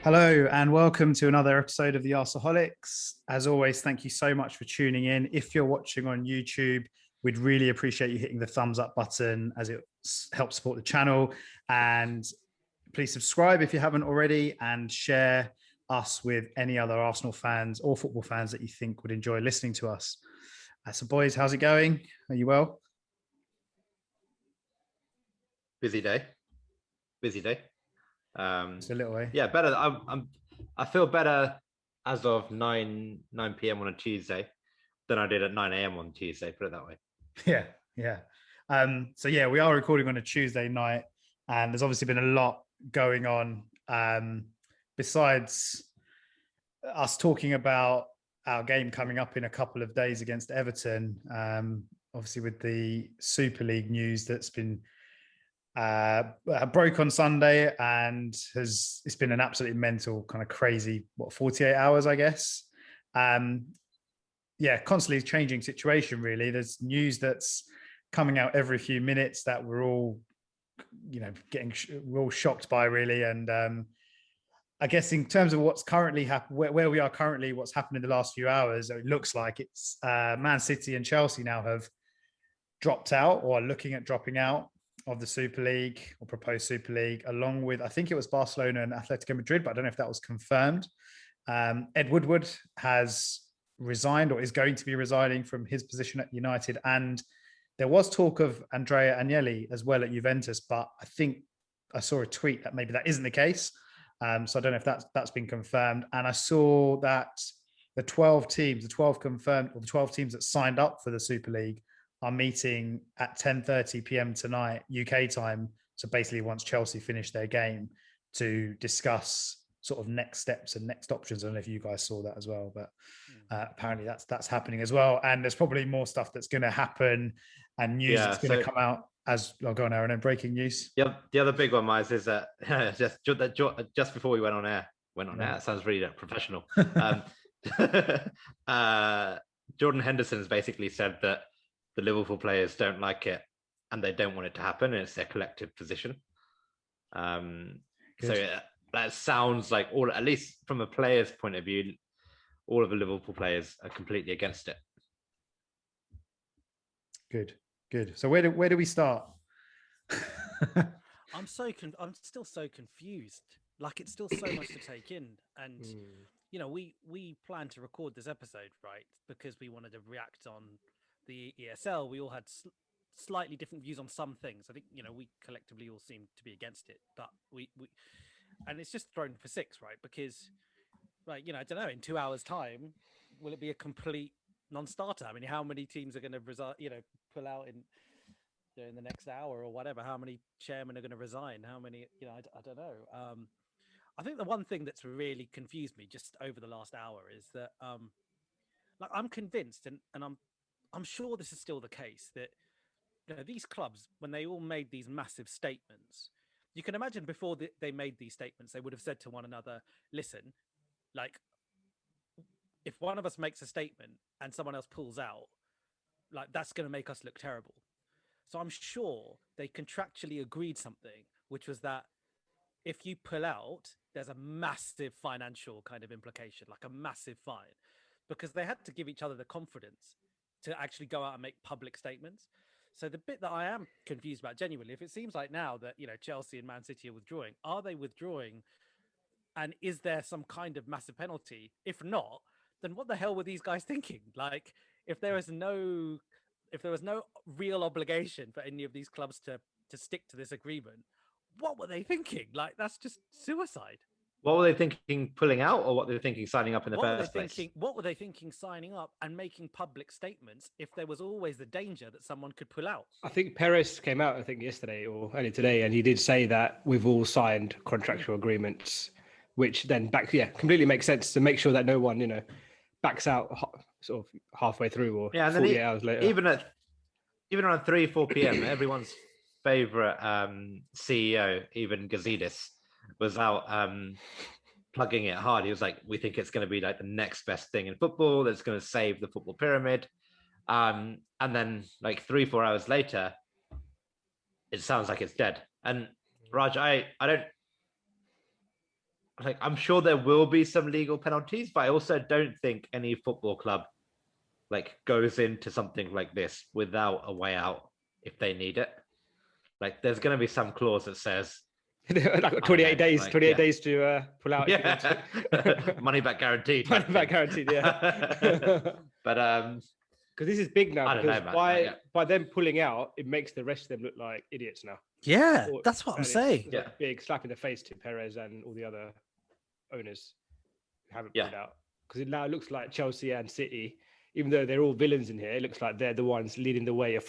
Hello and welcome to another episode of the Arsaholics. As always, thank you so much for tuning in. If you're watching on YouTube, we'd really appreciate you hitting the thumbs up button as it helps support the channel. And please subscribe if you haven't already and share us with any other Arsenal fans or football fans that you think would enjoy listening to us. So boys, how's it going? Are you well? Busy day. It's a little way. Yeah, better. I feel better as of 9 p.m. on a Tuesday than I did at 9 a.m. on Tuesday. Put it that way. Yeah. So yeah, we are recording on a Tuesday night, and there's obviously been a lot going on. Besides us talking about our game coming up in a couple of days against Everton, obviously with the Super League news that's been broke on Sunday, and it's been an absolutely mental kind of crazy 48 hours, I guess. Constantly changing situation, really. There's news that's coming out every few minutes that we're all we're all shocked by, really. And I guess in terms of what's currently happened, where we are currently, what's happened in the last few hours, it looks like it's Man City and Chelsea now have dropped out or are looking at dropping out of the Super League or proposed Super League, along with, I think it was Barcelona and Atletico Madrid, but I don't know if that was confirmed. Ed Woodward has resigned or is going to be resigning from his position at United. And there was talk of Andrea Agnelli as well at Juventus, but I think I saw a tweet that maybe that isn't the case. So I don't know if that's been confirmed. And I saw that the 12 teams that signed up for the Super League are meeting at 10:30 p.m. tonight, UK time. So basically once Chelsea finish their game, to discuss sort of next steps and next options. I don't know if you guys saw that as well, but apparently that's happening as well. And there's probably more stuff that's going to happen and news that's going to come out as I'll go on, Aaron, and breaking news. The other big one, Miles, is that just before we went on air. It sounds really professional. Jordan Henderson has basically said that the Liverpool players don't like it and they don't want it to happen, and it's their collective position. That sounds like at least from a player's point of view, all of the Liverpool players are completely against it. Good. So where do we start? I'm still so confused. Like, it's still so much to take in, and we planned to record this episode, right, because we wanted to react on the ESL. We all had slightly different views on some things. I think we collectively all seem to be against it, but we and it's just thrown for six, right? Because I don't know, in 2 hours time, will it be a complete non-starter? I mean, how many teams are going to pull out in the next hour or whatever? How many chairmen are going to resign? How many, I don't know. I think the one thing that's really confused me just over the last hour is that I'm convinced, and I'm sure this is still the case, that these clubs, when they all made these massive statements, you can imagine before they made these statements, they would have said to one another, listen, like, if one of us makes a statement and someone else pulls out, like, that's going to make us look terrible. So I'm sure they contractually agreed something, which was that if you pull out, there's a massive financial kind of implication, like a massive fine, because they had to give each other the confidence to actually go out and make public statements. So the bit that I am confused about, genuinely, if it seems like now that, Chelsea and Man City are withdrawing, are they withdrawing? And is there some kind of massive penalty? If not, then what the hell were these guys thinking? Like, if there was no real obligation for any of these clubs to stick to this agreement, what were they thinking? Like, that's just suicide. What were they thinking pulling out, or what were they thinking signing up in the first place? What were they thinking signing up and making public statements if there was always the danger that someone could pull out? I think Perez came out, yesterday or early today, and he did say that we've all signed contractual agreements, which then completely makes sense to make sure that no one, backs out sort of halfway through or 48 hours later. Even around 3-4 p.m., everyone's favorite CEO, even Gazidis, was out plugging it hard. He was like, we think it's going to be like the next best thing in football that's going to save the football pyramid. And then like 3-4 hours later, it sounds like it's dead. And Raj, I like I'm sure there will be some legal penalties, but I also don't think any football club like goes into something like this without a way out if they need it. Like there's going to be some clause that says like 28 days, like, 28 days to pull out. Yeah. Money back guaranteed. Money back guaranteed, yeah. But because this is big now. I don't Because know, man. by them pulling out, it makes the rest of them look like idiots now. Yeah, Or- that's what I'm and saying. it's a big slap in the face to Perez and all the other owners who haven't pulled out. Because it now looks like Chelsea and City, even though they're all villains in here, it looks like they're the ones leading the way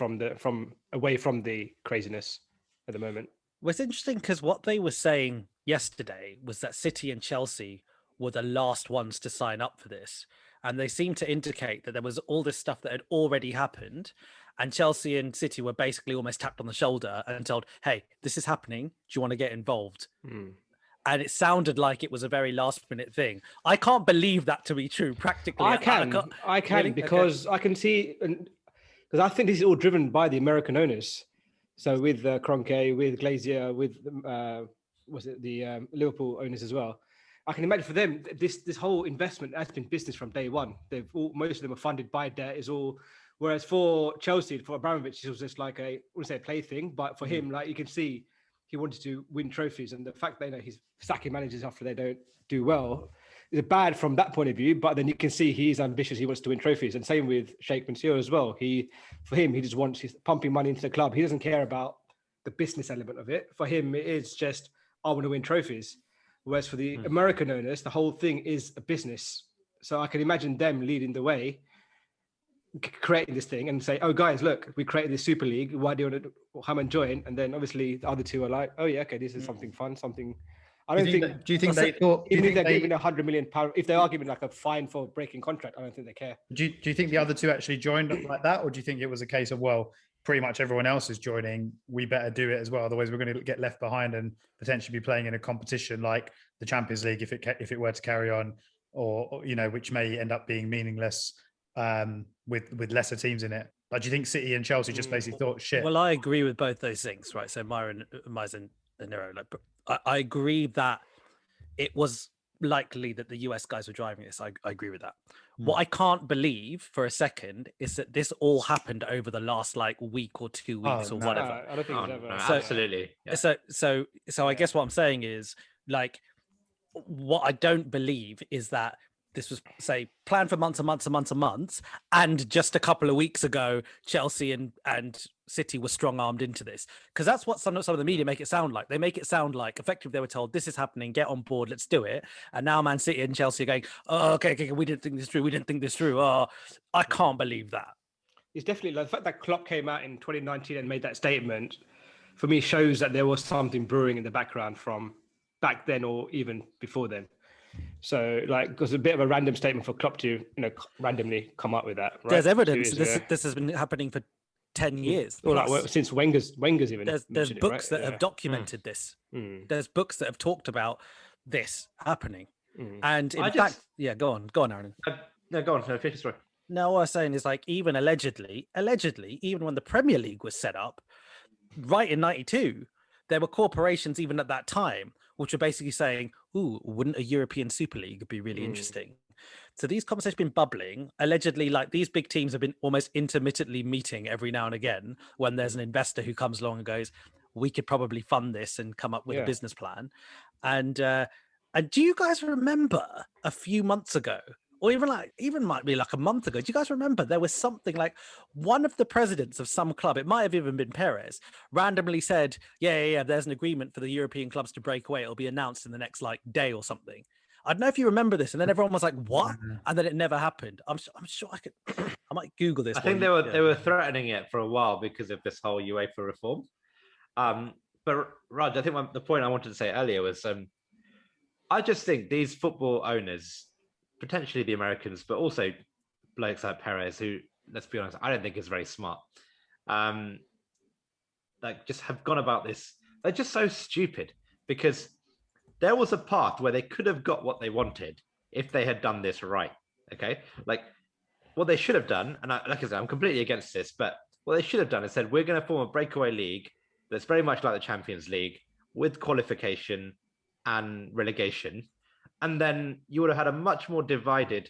away from the craziness at the moment. Well, it's interesting because what they were saying yesterday was that City and Chelsea were the last ones to sign up for this. And they seemed to indicate that there was all this stuff that had already happened. And Chelsea and City were basically almost tapped on the shoulder and told, hey, this is happening. Do you want to get involved? And it sounded like it was a very last minute thing. I can't believe that to be true practically. I can Really? because I can see, because I think this is all driven by the American owners. So with Kroenke, with Glazier, with was it the Liverpool owners as well. I can imagine for them this whole investment has been business from day one. Most of them are funded by debt. Is all. Whereas for Chelsea, for Abramovich, it was just like I wouldn't say a plaything, but for him, like you can see, he wanted to win trophies, and the fact that he's sacking managers after they don't do well is bad from that point of view. But then you can see he's ambitious; he wants to win trophies, and same with Sheikh Mansour as well. For him, he just wants he's pumping money into the club. He doesn't care about the business element of it. For him, it is just I want to win trophies. Whereas for the American owners, the whole thing is a business. So I can imagine them leading the way, creating this thing and say, oh, guys, look, we created this Super League. Why do you want to come and join? And then obviously the other two are like, oh, yeah, okay, this is something fun, something. I don't think. Do you think they thought? Even if they're giving £100 million, if they are giving like a fine for breaking contract, I don't think they care. Do you think the other two actually joined like that, or do you think it was a case of, well, pretty much everyone else is joining, we better do it as well, otherwise we're going to get left behind and potentially be playing in a competition like the Champions League if it were to carry on, or which may end up being meaningless with lesser teams in it. But do you think City and Chelsea just basically thought shit? Well, I agree with both those things, right? So Myron, and Nero, I agree that it was likely that the US guys were driving this. I agree with that. What I can't believe for a second is that this all happened over the last week or 2 weeks or whatever. I don't think it's ever. Absolutely. Yeah. So I guess what I'm saying is what I don't believe is that this was planned for months and months and months and months, and just a couple of weeks ago, Chelsea and City were strong-armed into this, because that's what some of the media make it sound like. They make it sound like effectively they were told this is happening, get on board, let's do it. And now Man City and Chelsea are going, oh, okay, we didn't think this through. Oh, I can't believe that. It's definitely the fact that Klopp came out in 2019 and made that statement, for me, shows that there was something brewing in the background from back then or even before then. So, it was a bit of a random statement for Klopp to, randomly come up with that. Right? There's evidence this has been happening for 10 years. Or since Wenger's even. There's books that have documented this. There's books that have talked about this happening. And in fact, go on, Aaron. No, go on. No, finish the story. No, what I was saying is even allegedly, even when the Premier League was set up, right in 92, there were corporations even at that time which were basically saying, ooh, wouldn't a European Super League be really interesting? So these conversations have been bubbling. Allegedly, these big teams have been almost intermittently meeting every now and again when there's an investor who comes along and goes, we could probably fund this and come up with a business plan. And do you guys remember a few months ago, or even might be a month ago, do you guys remember there was something one of the presidents of some club, it might have even been Perez, randomly said, yeah, there's an agreement for the European clubs to break away. It'll be announced in the next day or something. I don't know if you remember this. And then everyone was like, what? And then it never happened. I'm sure I might Google this. I think they were threatening it for a while because of this whole UEFA reform. But Raj, I think the point I wanted to say earlier was, I just think these football owners, potentially the Americans, but also blokes like Perez, who, let's be honest, I don't think is very smart, just have gone about this. They're just so stupid, because there was a path where they could have got what they wanted if they had done this right. Okay. What they should have done, and like I said, I'm completely against this, but what they should have done is said, we're going to form a breakaway league that's very much like the Champions League with qualification and relegation. And then you would have had a much more divided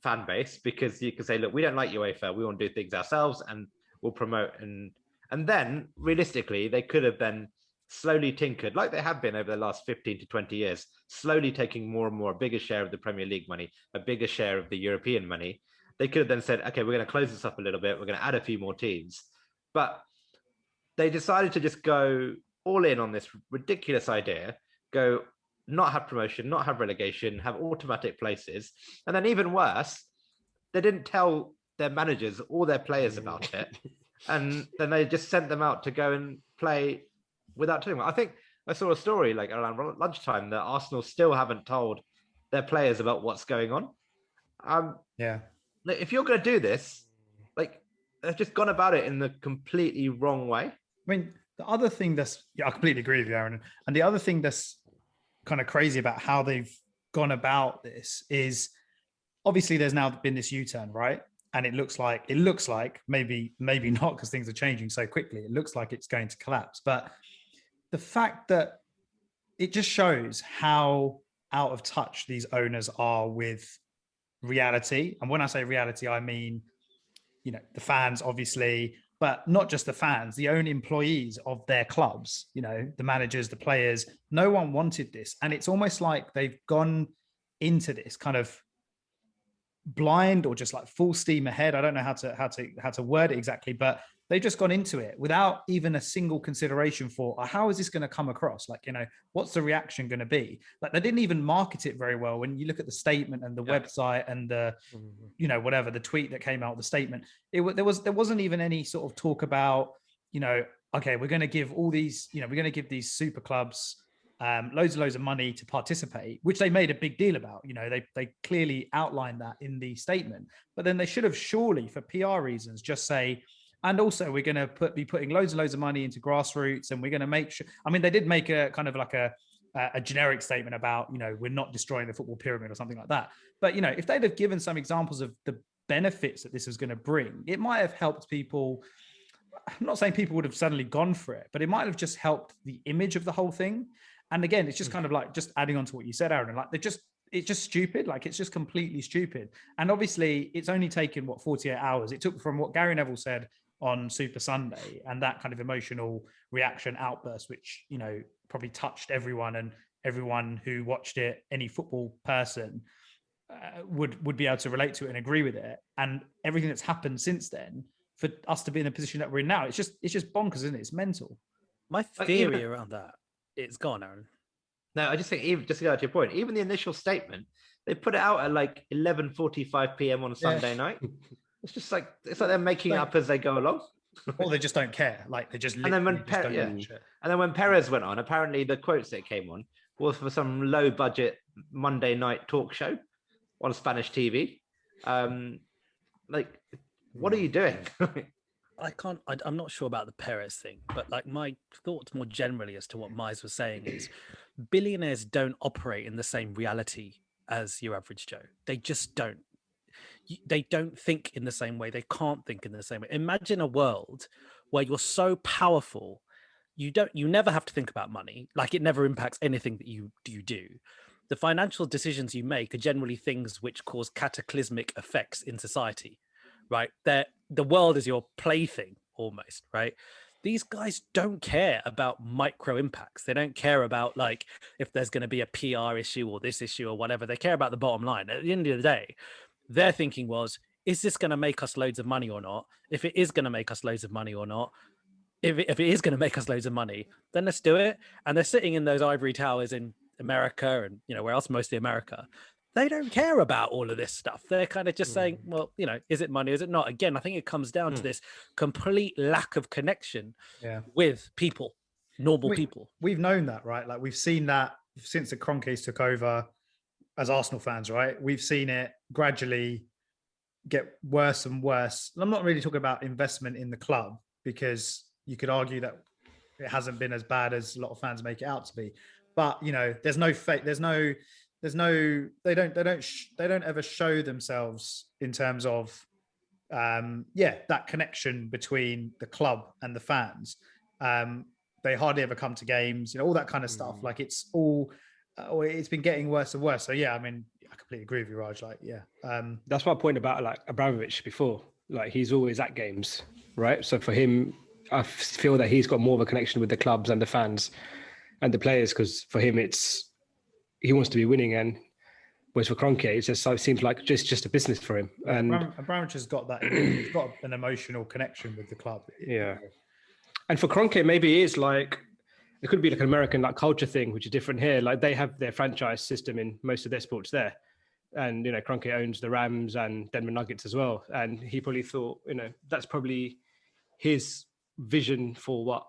fan base, because you could say, look, we don't like UEFA, we want to do things ourselves, and we'll promote. And then realistically, they could have then slowly tinkered, like they have been over the last 15 to 20 years, slowly taking more and more, a bigger share of the Premier League money, a bigger share of the European money. They could have then said, okay, we're going to close this up a little bit, we're going to add a few more teams. But they decided to just go all in on this ridiculous idea, go not have promotion, not have relegation, have automatic places. And then even worse, they didn't tell their managers or their players about it. And then they just sent them out to go and play without telling them. I think I saw a story like around lunchtime that Arsenal still haven't told their players about what's going on. If you're going to do this, like, they've just gone about it in the completely wrong way. I mean, the other thing I completely agree with you, Aaron. And the other thing that's kind of crazy about how they've gone about this is, obviously there's now been this U-turn, right? And it looks like maybe not, because things are changing so quickly. It looks like it's going to collapse. But the fact that it just shows how out of touch these owners are with reality. And when I say reality, I mean, the fans, obviously, but not just the fans, the own employees of their clubs, the managers, the players. No one wanted this. And it's almost like they've gone into this kind of blind, or just like full steam ahead. I don't know how to word it exactly, but they've just gone into it without even a single consideration for how is this going to come across? Like, what's the reaction going to be? Like, they didn't even market it very well. When you look at the statement and the website and the, whatever, the tweet that came out, the statement, there wasn't even any sort of talk about, okay, we're going to give all these, we're going to give these super clubs loads of money to participate, which they made a big deal about. They clearly outlined that in the statement, but then they should have surely, for PR reasons, just say, and also we're going to be putting loads and loads of money into grassroots, and we're going to make sure. I mean, they did make a kind of like a generic statement about, we're not destroying the football pyramid or something like that. But, if they'd have given some examples of the benefits that this was going to bring, it might have helped people. I'm not saying people would have suddenly gone for it, but it might have just helped the image of the whole thing. And again, it's just kind of like, just adding on to what you said, Aaron, like it's just stupid. Like, it's just completely stupid. And obviously it's only taken 48 hours. It took from what Gary Neville said on Super Sunday and that kind of emotional reaction outburst, which, probably touched everyone, and everyone who watched it, any football person would be able to relate to it and agree with it. And everything that's happened since then, for us to be in the position that we're in now, it's just bonkers, isn't it? It's mental. My theory around that, it's gone, Aaron. No, I just think, even just to go to your point, even the initial statement, they put it out at like 11:45 p.m. on a Sunday night. It's just like, it's like they're making it up as they go along. Or they just don't care. Like, they just and then when Perez went on, apparently the quotes that came on was for some low budget Monday night talk show on Spanish TV. Like, what are you doing? I'm not sure about the Perez thing, but like, my thoughts more generally as to what Mize was saying is, billionaires don't operate in the same reality as your average Joe. They just don't. They don't think in the same way. They can't think in the same way. Imagine a world where you're so powerful, you never have to think about money. Like, it never impacts anything that you do. The financial decisions you make are generally things which cause cataclysmic effects in society, right? The world is your plaything almost, right? These guys don't care about micro impacts. They don't care about, like, if there's going to be a PR issue or this issue or whatever. They care about the bottom line. At the end of the day, their thinking was, is this going to make us loads of money or not? If it is going to make us loads of money or not, if it is going to make us loads of money, then let's do it. And they're sitting in those ivory towers in America and, where else? Mostly America. They don't care about all of this stuff. They're kind of just saying, well, is it money? Is it not? Again, I think it comes down to this complete lack of connection with people, normal people. We've known that, right? Like, we've seen that since the Kroenkes took over as Arsenal fans, right? We've seen it gradually get worse and worse. And I'm not really talking about investment in the club, because you could argue that it hasn't been as bad as a lot of fans make it out to be. But, there's no fake, they don't ever show themselves in terms of that connection between the club and the fans. They hardly ever come to games, all that kind of stuff. Like, it's all it's been getting worse and worse. So yeah, I mean, I completely agree with you, Raj. Like, yeah, That's my point about like Abramovich before. Like he's always at games, right? So for him, I feel that he's got more of a connection with the clubs and the fans and the players, because for him he wants to be winning. And whereas for Kroenke, it seems like just a business for him. yeah, And Abramovich has got that. He's got an emotional connection with the club. yeah, and for Kroenke, maybe it is like it could be like an American like culture thing, which is different here. Like they have their franchise system in most of their sports there. And, Kroenke owns the Rams and Denver Nuggets as well. And he probably thought, that's probably his vision for what,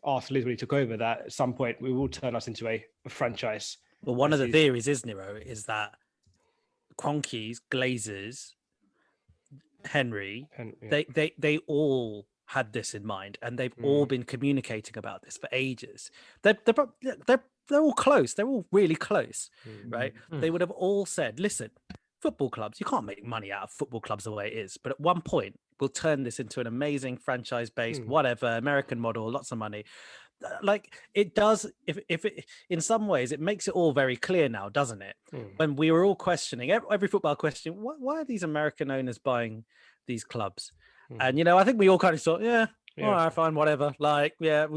Arsenal is when he took over, that at some point we will turn us into a franchise. Well, one of the theories is, Nero, is that Kroenke's, Glazers, Henry, they all had this in mind, and they've all been communicating about this for ages. They're all close. They're all really close, right? They would have all said, listen, football clubs, you can't make money out of football clubs the way it is. But at one point, we'll turn this into an amazing franchise-based, whatever, American model, lots of money. Like it does, if it, in some ways, it makes it all very clear now, doesn't it? When we were all questioning, every football question, why are these American owners buying these clubs? And, I think we all kind of thought, all right, fine, whatever. Like, yeah.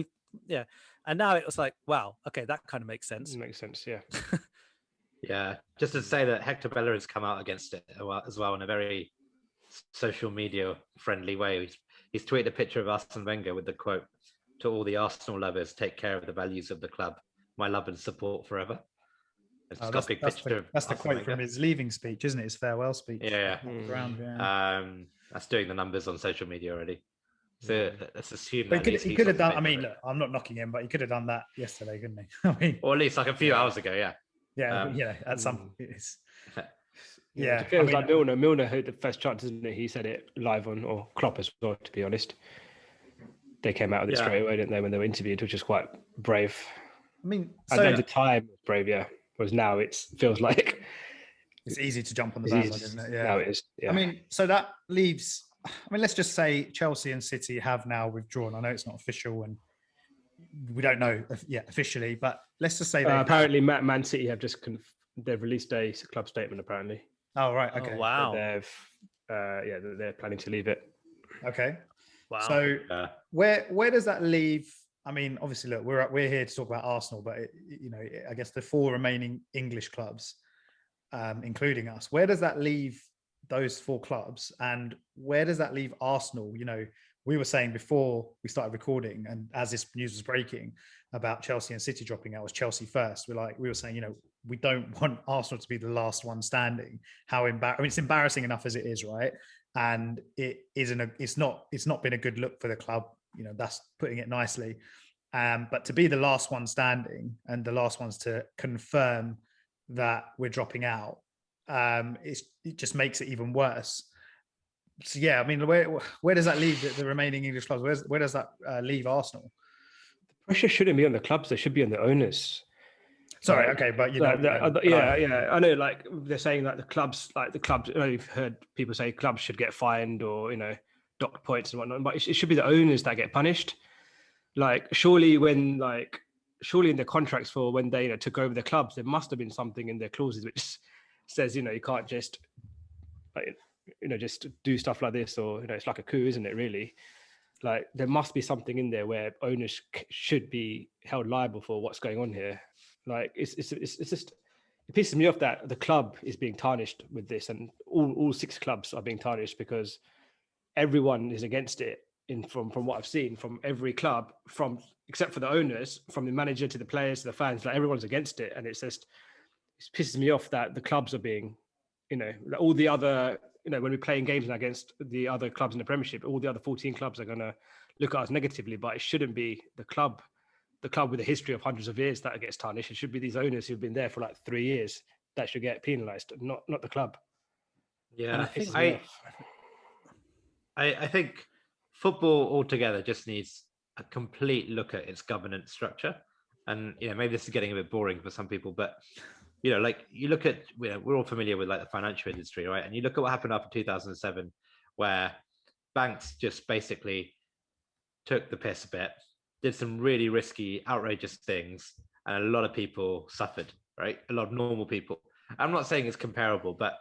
And now it was like, wow, okay, that kind of makes sense. It makes sense, yeah. Yeah, just to say that Hector Bellerin has come out against it as well in a very social media friendly way. He's tweeted a picture of Arsene Wenger with the quote, "To all the Arsenal lovers, take care of the values of the club. My love and support forever." It's got a big picture. That's the quote from his leaving speech, isn't it? His farewell speech. Yeah. That's doing the numbers on social media already. So let's assume that he could have done. I mean, look, I'm not knocking him, but he could have done that yesterday, couldn't he? I mean, or at least like a few hours ago. Yeah. Yeah. At some. It feels like Milner heard the first chance, isn't it? He said it live on, or Klopp as well, to be honest. They came out with it straight away, didn't they, when they were interviewed, which is quite brave. I mean, at the time, was brave, yeah. Whereas now it feels like it's easy to jump on the bandwagon, isn't it? Yeah. Now it is. Yeah. I mean, so that leaves. I mean, let's just say Chelsea and City have now withdrawn. I know it's not official, and we don't know yet officially, but let's just say apparently Man City have they've released a club statement. Apparently. Oh right. Okay. Oh, wow. They're planning to leave it. Okay. Wow. So where does that leave? I mean, obviously, look, we're here to talk about Arsenal, but I guess the 4 remaining English clubs, including us, where does that leave those 4 clubs, and where does that leave Arsenal? We were saying before we started recording, and as this news was breaking about Chelsea and City dropping out, was Chelsea first. We were saying, we don't want Arsenal to be the last one standing. I mean, it's embarrassing enough as it is, right? And it's not been a good look for the club. That's putting it nicely. But to be the last one standing and the last ones to confirm that we're dropping out, it just makes it even worse. So yeah, I mean, where does that leave the remaining English clubs? Where does that leave Arsenal? The pressure shouldn't be on the clubs; they should be on the owners. Sorry, okay, but I know. Like they're saying that the clubs. You've heard people say clubs should get fined or docked points and whatnot, but it should be the owners that get punished. Like surely in the contracts for when they took over the clubs, there must have been something in their clauses which says you can't just just do stuff like this, or it's like a coup, isn't it? Really, like there must be something in there where owners should be held liable for what's going on here. Like it's just, it pisses me off that the club is being tarnished with this, and all 6 clubs are being tarnished because everyone is against it. From what I've seen from every club, except for the owners, from the manager to the players to the fans, like everyone's against it, and it pisses me off that the clubs are being, all the other, when we're playing games against the other clubs in the Premiership, all the other 14 clubs are going to look at us negatively, but it shouldn't be the club with a history of hundreds of years that gets tarnished. It should be these owners who've been there for like 3 years that should get penalised, not the club. Yeah, I think football altogether just needs a complete look at its governance structure. And, maybe this is getting a bit boring for some people, but, like you look at, we're all familiar with like the financial industry, right? And you look at what happened after 2007, where banks just basically took the piss a bit, did some really risky, outrageous things, and a lot of people suffered, right? A lot of normal people. I'm not saying it's comparable, but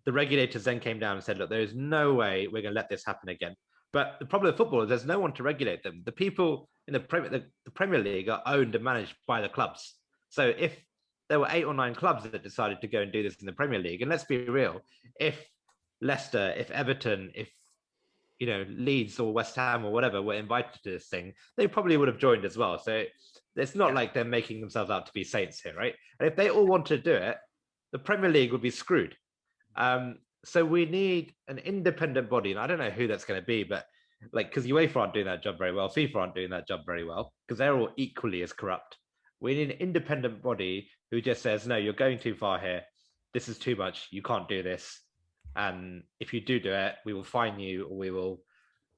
the regulators then came down and said, look, there is no way we're going to let this happen again. But the problem with football is there's no one to regulate them. The people in the Premier League are owned and managed by the clubs. So if there were 8 or 9 clubs that decided to go and do this in the Premier League, and let's be real, if Leicester, if Everton, if Leeds or West Ham or whatever were invited to this thing, they probably would have joined as well. So it's not like they're making themselves out to be saints here, right? And if they all want to do it, the Premier League would be screwed. So we need an independent body, and I don't know who that's going to be, but because UEFA aren't doing that job very well, FIFA aren't doing that job very well, because they're all equally as corrupt. We need an independent body who just says, no, you're going too far here. This is too much. You can't do this. And if you do it, we will fine you, or we will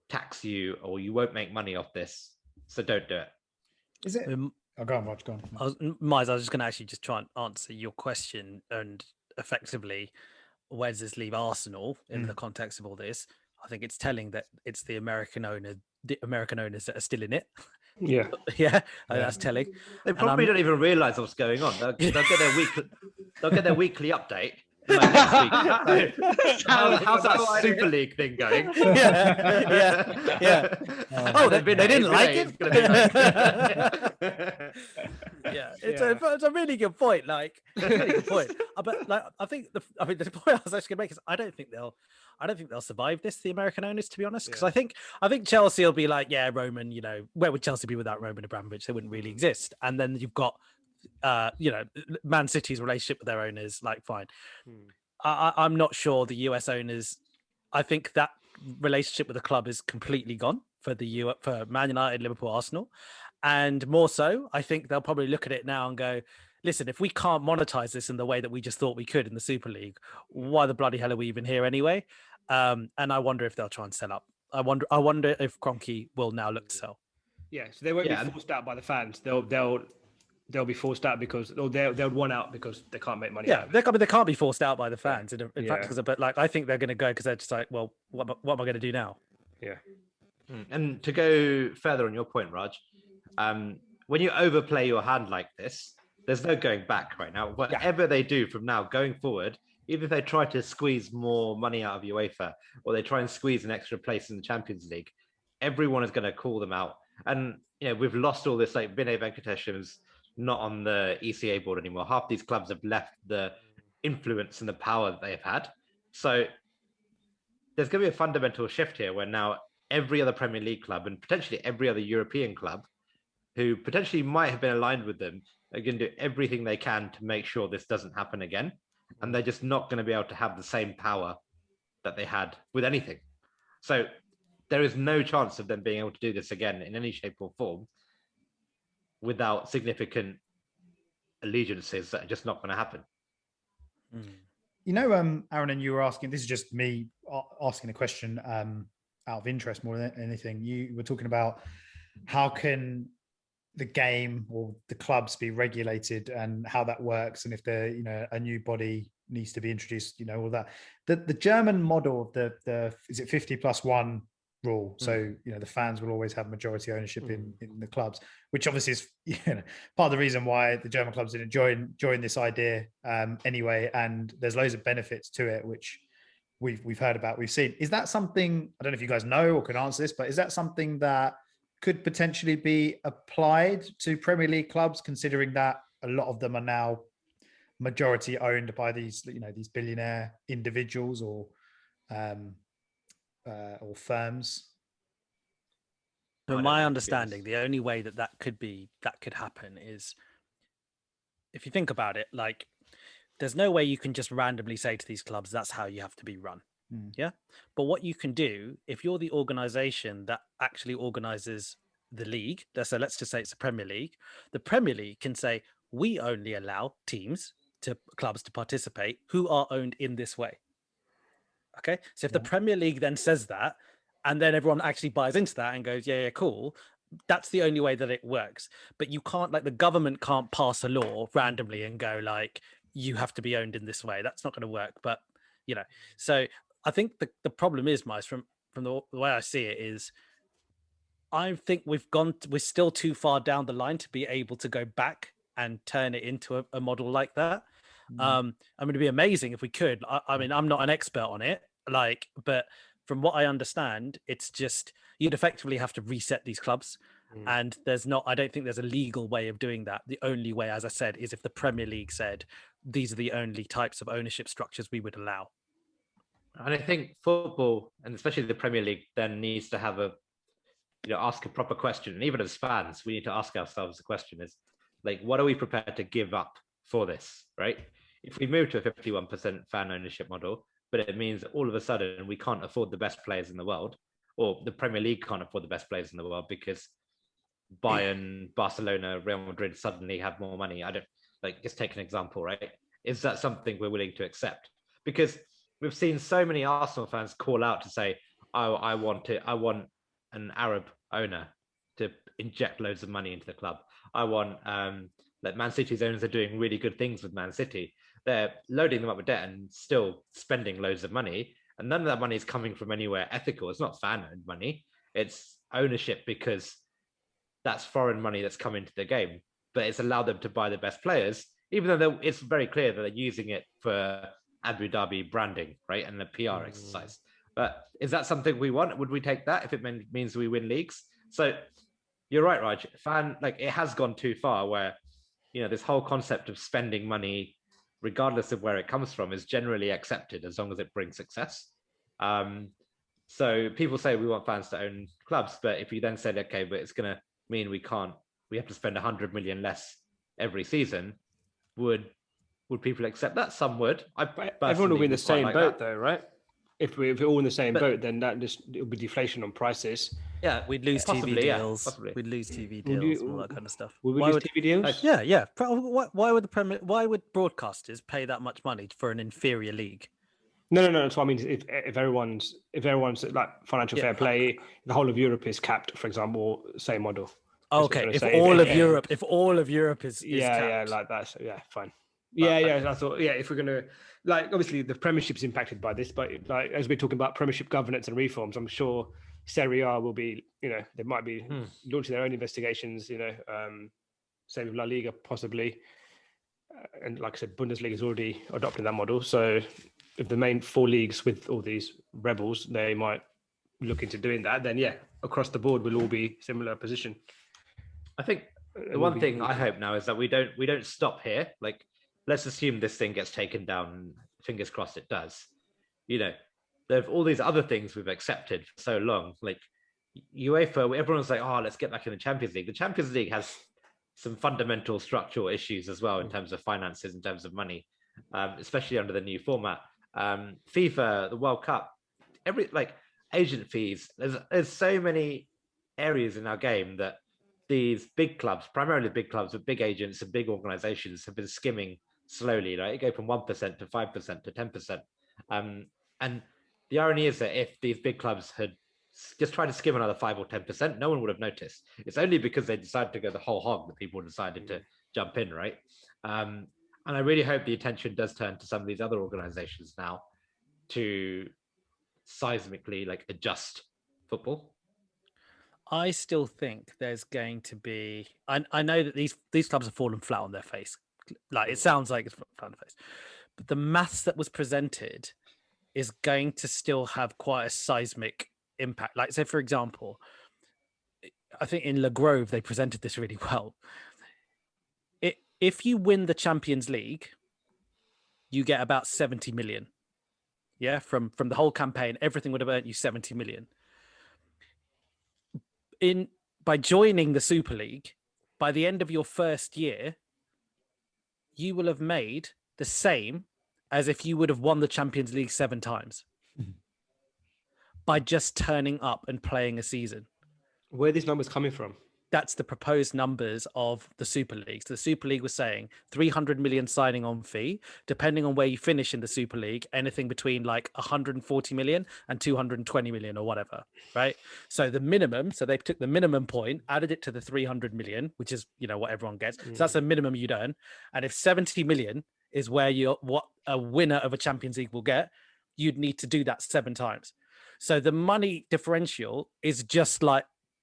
tax you, or you won't make money off this. So don't do it. Is it? Oh, go on, Rog, go on. Miles, I was just going to actually just try and answer your question, and effectively, where does this leave Arsenal in the context of all this? I think it's telling that it's the American owners that are still in it. Yeah. That's telling. They probably don't even realise what's going on. They'll get their weekly update. Like next week. How's that Super League thing going? Yeah. Oh, they didn't like it. It's a really good point. But I think the point I was actually going to make is I don't think they'll survive this, the American owners, to be honest, because I think Chelsea will be like, yeah, Roman. Where would Chelsea be without Roman Abramovich? They wouldn't really exist. And then you've got Man City's relationship with their owners, fine. I'm not sure the US owners. I think that relationship with the club is completely gone for for Man United, Liverpool, Arsenal, and more so, I think they'll probably look at it now and go, listen, if we can't monetize this in the way that we just thought we could in the Super League, why the bloody hell are we even here anyway? And I wonder if they'll try and sell up. I wonder if Kroenke will now look to sell. Yeah, so they won't be forced out by the fans. They'll be forced out because they'll want out because they can't make money. Yeah, they can't be forced out by the fans. In fact, but I think they're going to go because they're just like, well, what am I going to do now? Yeah. And to go further on your point, Raj, when you overplay your hand like this, there's no going back right now. Whatever they do from now going forward, even if they try to squeeze more money out of UEFA or they try and squeeze an extra place in the Champions League, everyone is going to call them out. And we've lost all this. Like Vinay Venkatesham's not on the ECA board anymore. Half these clubs have left the influence and the power that they've had. So there's going to be a fundamental shift here where now every other Premier League club and potentially every other European club who potentially might have been aligned with them are going to do everything they can to make sure this doesn't happen again. And they're just not going to be able to have the same power that they had with anything. So there is no chance of them being able to do this again in any shape or form without significant allegiances that are just not going to happen. Aaron, and you were asking, this is just me asking a question out of interest more than anything. You were talking about how can the game or the clubs be regulated and how that works, and if a new body needs to be introduced, all that. The German model of the is it 50+1 rule? So the fans will always have majority ownership in the clubs, which obviously is part of the reason why the German clubs didn't join this idea anyway. And there's loads of benefits to it, which we've heard about, we've seen. Is that something, I don't know if you guys know or can answer this, but is that something that could potentially be applied to Premier League clubs, considering that a lot of them are now majority owned by these billionaire individuals or firms? From my understanding, the only way that could happen is, if you think about it, there's no way you can just randomly say to these clubs, that's how you have to be run. Yeah. But what you can do, if you're the organization that actually organizes the league, so let's just say it's the Premier League, the Premier League can say, we only allow clubs to participate who are owned in this way. Okay. So if the Premier League then says that, and then everyone actually buys into that and goes, yeah, cool, that's the only way that it works. But you can't, the government can't pass a law randomly and go you have to be owned in this way. That's not going to work. But, so I think the problem is, Mice, from the way I see it is, I think we're still too far down the line to be able to go back and turn it into a model like that. Mm. I mean, it'd be amazing if we could. I mean, I'm not an expert on it, like, but from what I understand, it's just you'd effectively have to reset these clubs. And I don't think there's a legal way of doing that. The only way, as I said, is if the Premier League said these are the only types of ownership structures we would allow. And I think football, and especially the Premier League, then needs to have ask a proper question. And even as fans, we need to ask ourselves the question is, like, what are we prepared to give up for this, right? If we move to a 51% fan ownership model, but it means that all of a sudden we can't afford the best players in the world, or the Premier League can't afford the best players in the world because Bayern, Barcelona, Real Madrid suddenly have more money. I don't just take an example, right? Is that something we're willing to accept? Because we've seen so many Arsenal fans call out to say, "Oh, I want an Arab owner to inject loads of money into the club. I want Man City's owners are doing really good things with Man City. They're loading them up with debt and still spending loads of money, and none of that money is coming from anywhere ethical. It's not fan-owned money. It's ownership because that's foreign money that's come into the game, but it's allowed them to buy the best players, even though it's very clear that they're using it for Abu Dhabi branding, right, and the PR exercise. But is that something we want? Would we take that if it means we win leagues? So you're right, Raj. It has gone too far where, this whole concept of spending money, regardless of where it comes from, is generally accepted as long as it brings success. So people say we want fans to own clubs, but if you then said, okay, but it's going to mean we have to spend 100 million less every season, would people accept that? Some would. Everyone will be in the same boat, though, right? If we're all in the same boat, then it'll be deflation on prices. Yeah, we'd lose TV deals. Possibly. We'd lose TV deals and all that kind of stuff. Would we lose TV deals? Yeah. Why would why would broadcasters pay that much money for an inferior league? No. So I mean, if everyone's like financial fair play, the whole of Europe is capped, for example, same model. Okay, if all of Europe is capped. Like that. So yeah, fine. I thought, if we're gonna, obviously the Premiership's impacted by this, but as we're talking about Premiership governance and reforms, I'm sure Serie A will be, they might be launching their own investigations. Same with La Liga possibly, and like I said, Bundesliga is already adopting that model. So if the main four leagues with all these rebels, they might look into doing that. Then across the board, we'll all be similar position. I think the one thing I hope now is that we don't stop here. Let's assume this thing gets taken down. Fingers crossed it does. There's all these other things we've accepted for so long. Like UEFA, everyone's like, oh, let's get back in the Champions League. The Champions League has some fundamental structural issues as well in terms of finances, in terms of money, especially under the new format. FIFA, the World Cup, agent fees. There's so many areas in our game that these big clubs, primarily big clubs with big agents and big organizations, have been skimming slowly. It go from 1% to 5% to 10%. And the irony is that if these big clubs had just tried to skim another 5 or 10%, no one would have noticed. It's only because they decided to go the whole hog that people decided to jump in, right? And I really hope the attention does turn to some of these other organizations now to seismically adjust football. I still think there's going to be. I know that these clubs have fallen flat on their face. It sounds like it's flat on the face, but the maths that was presented is going to still have quite a seismic impact. Say for example, I think in Le Grove they presented this really well. If you win the Champions League, you get about 70 million. Yeah, from the whole campaign, everything would have earned you 70 million. By joining the Super League, by the end of your first year, you will have made the same as if you would have won the Champions League 7 times by just turning up and playing a season. Where are these numbers coming from? That's the proposed numbers of the Super League. So the Super League was saying 300 million signing on fee, depending on where you finish in the Super League, anything between 140 million and 220 million or whatever, right? So the minimum, so they took the minimum point, added it to the 300 million, which is, what everyone gets. So that's a minimum you'd earn. And if 70 million is what a winner of a Champions League will get, you'd need to do that 7 times. So the money differential is just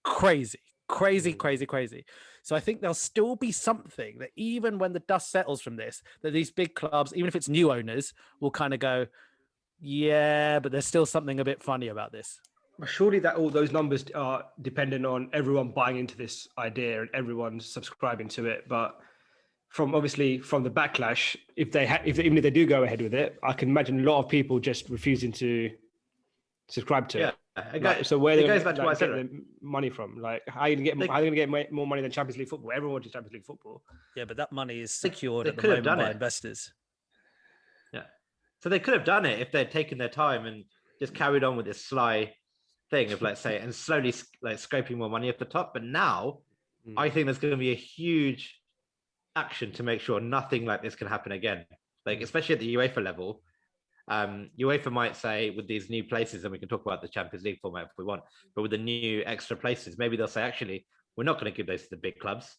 crazy crazy. So I think there'll still be something that even when the dust settles from this, that these big clubs, even if it's new owners, will kind of go, yeah, but there's still something a bit funny about this. Surely that all those numbers are dependent on everyone buying into this idea and everyone subscribing to it. But from the backlash, even if they do go ahead with it, I can imagine a lot of people just refusing to subscribe to it. So where they get the money from? Like, how are you gonna get more money than Champions League football? Everyone watches Champions League football. Yeah, but that money is secured at the moment by investors. Yeah, so they could have done it if they'd taken their time and just carried on with this sly thing of, let's say, and slowly like scraping more money off the top. But now, I think there's going to be a huge action to make sure nothing like this can happen again. Like, especially at the UEFA level. UEFA might say with these new places, and we can talk about the Champions League format if we want, but with the new extra places, maybe they'll say, actually, we're not going to give those to the big clubs.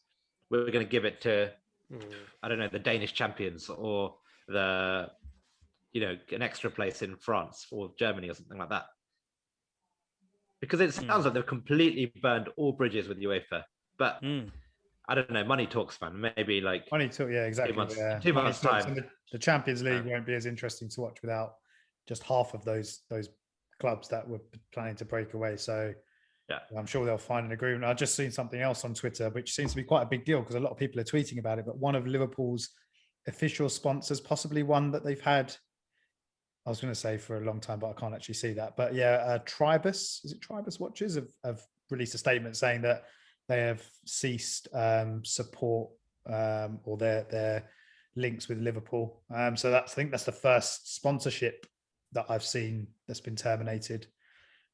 We're going to give it to, I don't know, the Danish champions or an extra place in France or Germany or something like that. Because it sounds like they've completely burned all bridges with UEFA. But I don't know, money talks, man. Maybe like money talk, yeah, exactly. 2 months time. And the Champions League won't be as interesting to watch without just half of those clubs that were planning to break away. So yeah, I'm sure they'll find an agreement. I've just seen something else on Twitter, which seems to be quite a big deal because a lot of people are tweeting about it. But one of Liverpool's official sponsors, possibly one that they've had, I was going to say for a long time, but I can't actually see that. But yeah, Tribus, is it Tribus Watches have released a statement saying that they have ceased support or their links with Liverpool. So I think that's the first sponsorship that I've seen that's been terminated.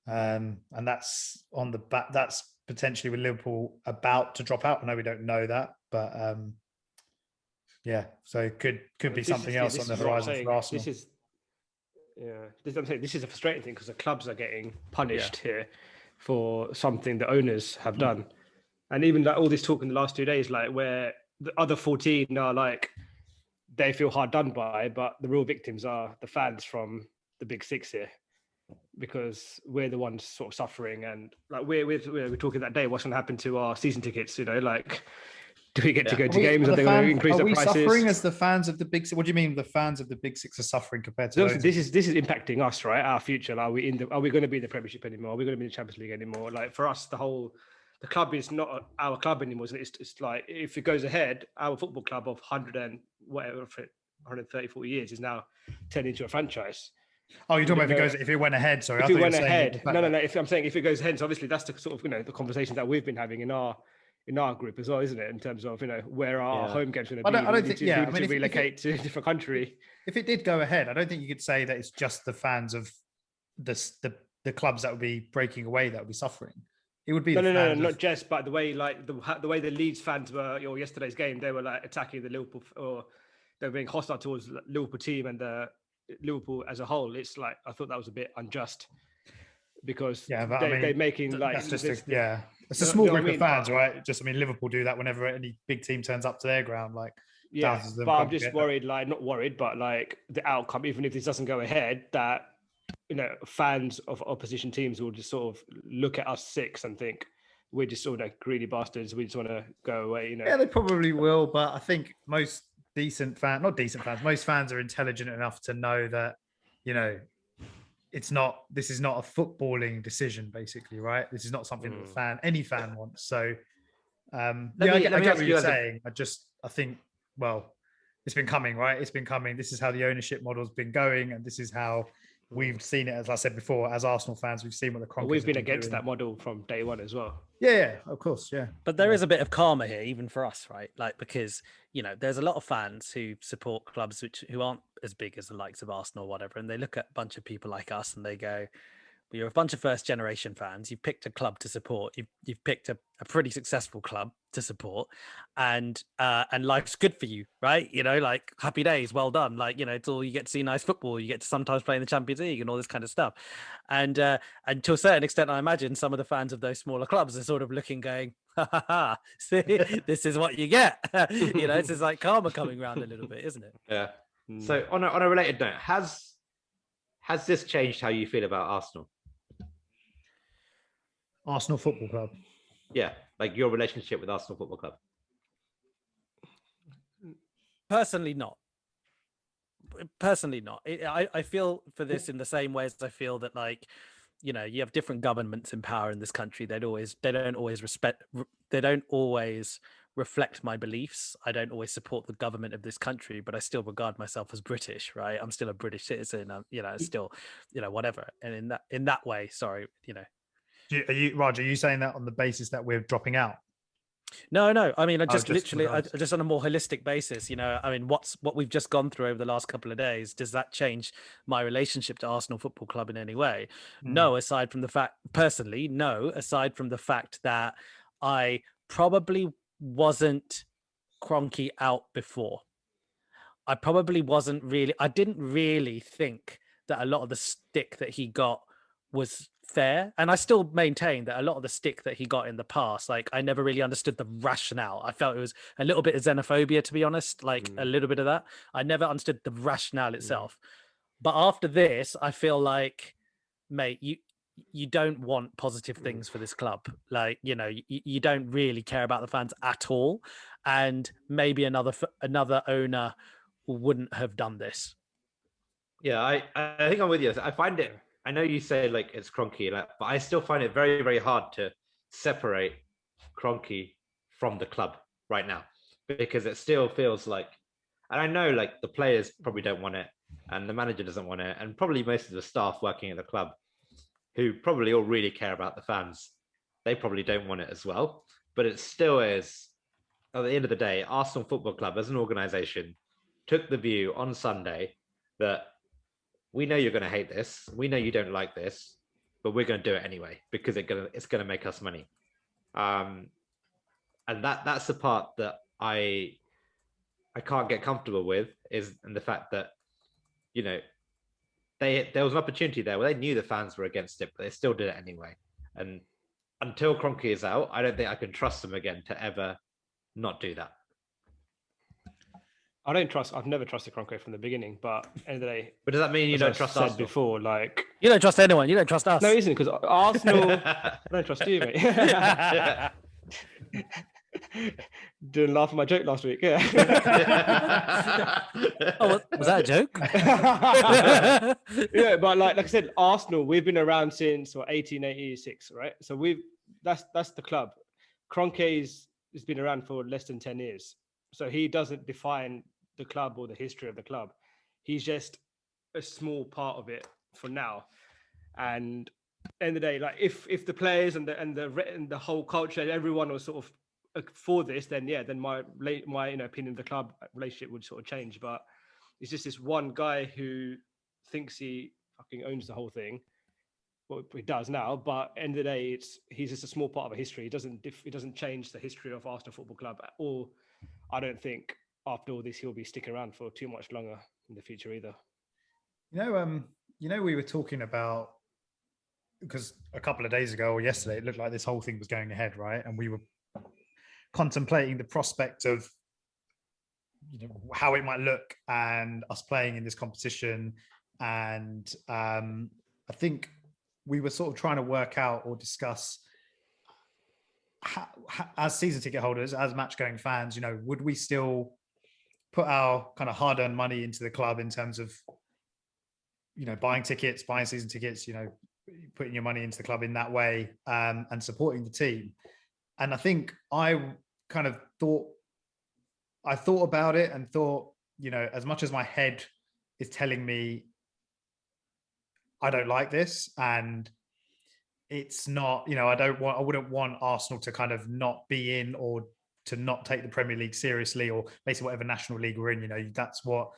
And that's on the back. That's potentially with Liverpool about to drop out. I know we don't know that, but yeah. So it could be something else on the horizon for Arsenal. This is a frustrating thing because the clubs are getting punished here for something the owners have done. And even like all this talk in the last 2 days, like where the other 14 are like, they feel hard done by, but the real victims are the fans from the big six here, because we're the ones sort of suffering. And like we're talking that day, what's going to happen to our season tickets? Like, do we get to go to games? Are they going to increase the prices? Are we suffering as the fans of the big six? What do you mean the fans of the big six are suffering compared to those? This is impacting us, right? Our future. Like, are we going to be in the Premiership anymore? Are we going to be in the Champions League anymore? Like for us, the club is not our club anymore. It's like if it goes ahead, our football club of 130, 40 years is now turned into a franchise. Oh, you're talking about if it went ahead? Sorry, if it went ahead. No. I'm saying if it goes ahead, so obviously that's the sort of the conversation that we've been having in our group as well, isn't it? In terms of where our home games going to be. I don't think. Yeah, I mean, if relocate to a different country. If it did go ahead, I don't think you could say that it's just the fans of the clubs that would be breaking away that would be suffering. It would be no, not just, but the way the way the Leeds fans were, yesterday's game, they were like attacking the Liverpool, or they were being hostile towards the Liverpool team and the Liverpool as a whole. It's like I thought that was a bit unjust because they're making like that's just it's a small group of fans, right? Liverpool do that whenever any big team turns up to their ground, like. Yeah, but I'm just worried, not worried, but like the outcome, even if this doesn't go ahead, that fans of opposition teams will just sort of look at us six and think we're just sort of greedy bastards. We just want to go away. Yeah, they probably will, but I think most fans are intelligent enough to know that this is not a footballing decision, basically, right? This is not something that any fan wants. So I get what you're saying. I think, well, it's been coming, right? It's been coming. This is how the ownership model's been going, and this is how we've seen it. As I said before, as Arsenal fans, we've seen what the Kroenkes we've been against that model from day one as well. Yeah, of course, yeah. But there is a bit of karma here, even for us, right? Like, because there's a lot of fans who support clubs who aren't as big as the likes of Arsenal or whatever, and they look at a bunch of people like us and they go, well, you're a bunch of first generation fans. You've picked a club to support. You've picked a pretty successful club to support, and life's good for you, right? Like happy days, well done. Like it's all, you get to see nice football. You get to sometimes play in the Champions League and all this kind of stuff. And to a certain extent, I imagine some of the fans of those smaller clubs are sort of looking, going, see, this is what you get. This is like karma coming around a little bit, isn't it? Yeah. So on a related note, has this changed how you feel about Arsenal? Arsenal Football Club. Yeah, like your relationship with Arsenal Football Club? Personally, not. I feel for this in the same way as I feel that, like, you know, you have different governments in power in this country. They don't always reflect my beliefs. I don't always support the government of this country, but I still regard myself as British, right? I'm still a British citizen. You know, still, you know, whatever. And in that way, sorry, you know. Roger, are you saying that on the basis that we're dropping out? No. I mean, I Oh, just just literally, regards. just on a more holistic basis, you know, I mean, what we've just gone through over the last couple of days, does that change my relationship to Arsenal Football Club in any way? No, aside from the fact, personally, no, aside from the fact that I probably wasn't Kroenke out before. I didn't really think that a lot of the stick that he got was fair. And I still maintain that a lot of the stick that he got in the past, like, I never really understood the rationale. I felt it was a little bit of xenophobia, to be honest, like a little bit of that. I never understood the rationale itself. But after this, I feel like, mate, you don't want positive things for this club. Like, you know, you don't really care about the fans at all. And maybe another owner wouldn't have done this. Yeah, I think I'm with you. I find it. I know you say like it's Kroenke, like, but I still find it very, very hard to separate Kroenke from the club right now, because it still feels like, and I know like the players probably don't want it, and the manager doesn't want it, and probably most of the staff working at the club, who probably all really care about the fans, they probably don't want it as well. But it still is, at the end of the day, Arsenal Football Club as an organisation took the view on Sunday that we know you're going to hate this, we know you don't like this, but we're going to do it anyway because it's going to make us money. And that's the part that I can't get comfortable with, is in the fact that, you know, there was an opportunity there where they knew the fans were against it, but they still did it anyway. And until Kroenke is out, I don't think I can trust them again to ever not do that. I've never trusted Kroenke from the beginning, but at the end of the day. But does that mean you don't trust said Arsenal? Before, like, you don't trust anyone, you don't trust us. No, it isn't, because Arsenal. I don't trust you, mate. Didn't laugh at my joke last week. Yeah. Oh, was that a joke? Yeah, but like I said, Arsenal, we've been around since 1886, right? So that's the club. Kroenke has been around for less than 10 years. So he doesn't define the club or the history of the club. He's just a small part of it for now. And at the end of the day, like if the players and the whole culture, everyone was sort of for this, then my opinion of the club relationship would sort of change. But it's just this one guy who thinks he fucking owns the whole thing. Well, he does now, but at the end of the day, he's just a small part of a history. It doesn't change the history of Arsenal Football Club at all. I don't think after all this he'll be sticking around for too much longer in the future either. We were talking about, because a couple of days ago or yesterday, it looked like this whole thing was going ahead, right? And we were contemplating the prospect of, you know, how it might look and us playing in this competition. And I think we were sort of trying to work out or discuss how, as season ticket holders, as match going fans, you know, would we still put our kind of hard-earned money into the club in terms of, you know, buying tickets, buying season tickets, you know, putting your money into the club in that way, and supporting the team. And I think I thought about it and thought, you know, as much as my head is telling me I don't like this, and it's not, you know, I wouldn't want Arsenal to kind of not be in, or to not take the Premier League seriously, or basically whatever national league we're in. You know, that's what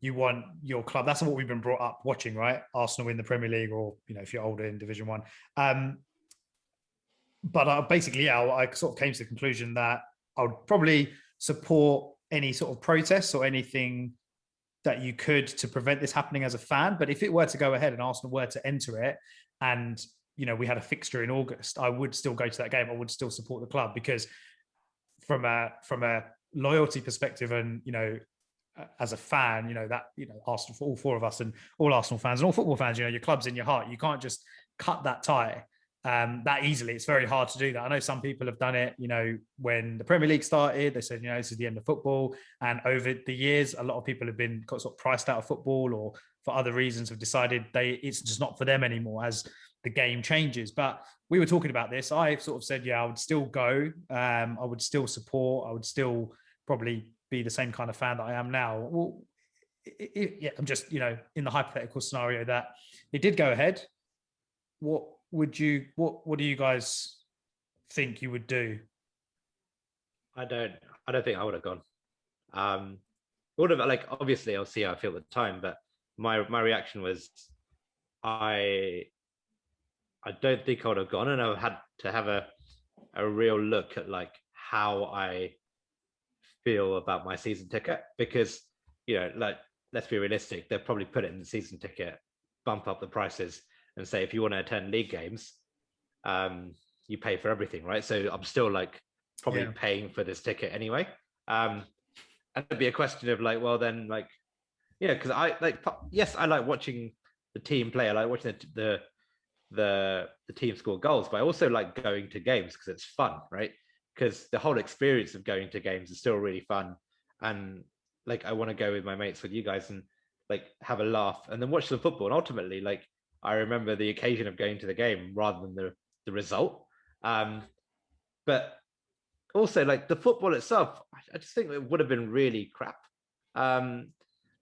you want your club. That's what we've been brought up watching, right? Arsenal in the Premier League, or, you know, if you're older, in Division 1. But basically, I sort of came to the conclusion that I would probably support any sort of protests or anything that you could to prevent this happening as a fan. But if it were to go ahead and Arsenal were to enter it, and, you know, we had a fixture in August, I would still go to that game. I would still support the club, because from a loyalty perspective, and, you know, as a fan, you know, that, you know, Arsenal, for all four of us and all Arsenal fans and all football fans, you know, your club's in your heart. You can't just cut that tie that easily. It's very hard to do that. I know some people have done it, when the Premier League started, they said, this is the end of football. And over the years, a lot of people have been sort of priced out of football, or for other reasons have decided it's just not for them anymore as the game changes. But we were talking about this. I sort of said, I would still go. I would still support. I would still probably be the same kind of fan that I am now. Well, I'm just, in the hypothetical scenario that it did go ahead. What do you guys think you would do? I don't think I would have gone. Obviously I'll see how I feel at the time, but my reaction was I don't think I would have gone, and I had to have a real look at like how I feel about my season ticket, because let's be realistic, they'll probably put it in the season ticket, bump up the prices, and say if you want to attend league games, you pay for everything, right? So I'm still probably paying for this ticket anyway. And it'd be a question of because I like watching the team play. I like watching the team score goals, but I also like going to games because it's fun, right? Because the whole experience of going to games is still really fun, and I want to go with my mates, with you guys, and have a laugh and then watch the football. And ultimately, I remember the occasion of going to the game rather than the result. But also the football itself, I just think it would have been really crap.